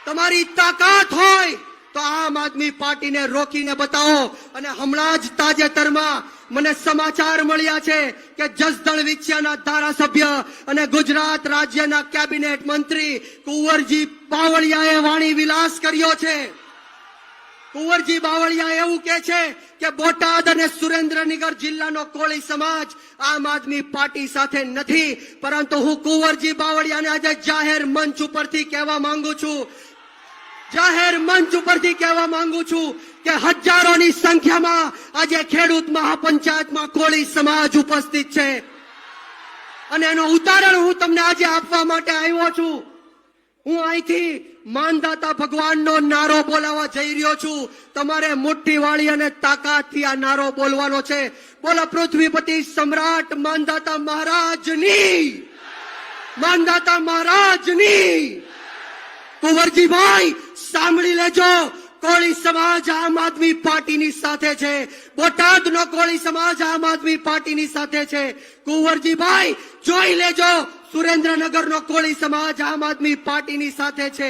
તમારી તાકાત હોય તો આમ આદમી પાર્ટીને રોકીને બતાવો। અને હમણાં જ તાજેતરમાં મને સમાચાર મળ્યા છે કે જસદણ વિછિયાના ધારાસભ્ય અને ગુજરાત રાજ્યના કેબિનેટ મંત્રી કુંવરજી બાવળિયાએ વાણી વિલાસ કર્યો છે। કુંવરજી બાવળિયા એવું કહે છે કે બોટાદ અને સુરેન્દ્રનગર જિલ્લાનો કોળી સમાજ આમ આદમી પાર્ટી સાથે નથી, પરંતુ હું કુંવરજી બાવળિયાને આજે જાહેર મંચ ઉપરથી કહેવા માંગુ છું કે હજારોની સંખ્યામાં આજે ખેડૂત મહાપંચાયતમાં કોળી સમાજ ઉપસ્થિત છે અને એનું ઉદાહરણ હું તમને આજે આપવા માટે આવ્યો છું। હું અહીંથી માનદાતા ભગવાનનો નારો બોલાવવા જઈ રહ્યો છું। તમારે મુઠ્ઠી વાળી અને તાકાતથી આ નારો બોલવાનો છે। બોલો પૃથ્વીપતિ સમ્રાટ માનદાતા મહારાજની। કુંવરજીભાઈ સાંભળી લેજો, કોળી સમાજ આમ આદમી પાર્ટીની સાથે છે। બોટાદનો કોળી સમાજ આમ આદમી પાર્ટીની સાથે છે। કુંવરજીભાઈ જોઈ લેજો, સુરેન્દ્રનગરનો કોળી સમાજ આમ આદમી પાર્ટીની સાથે છે।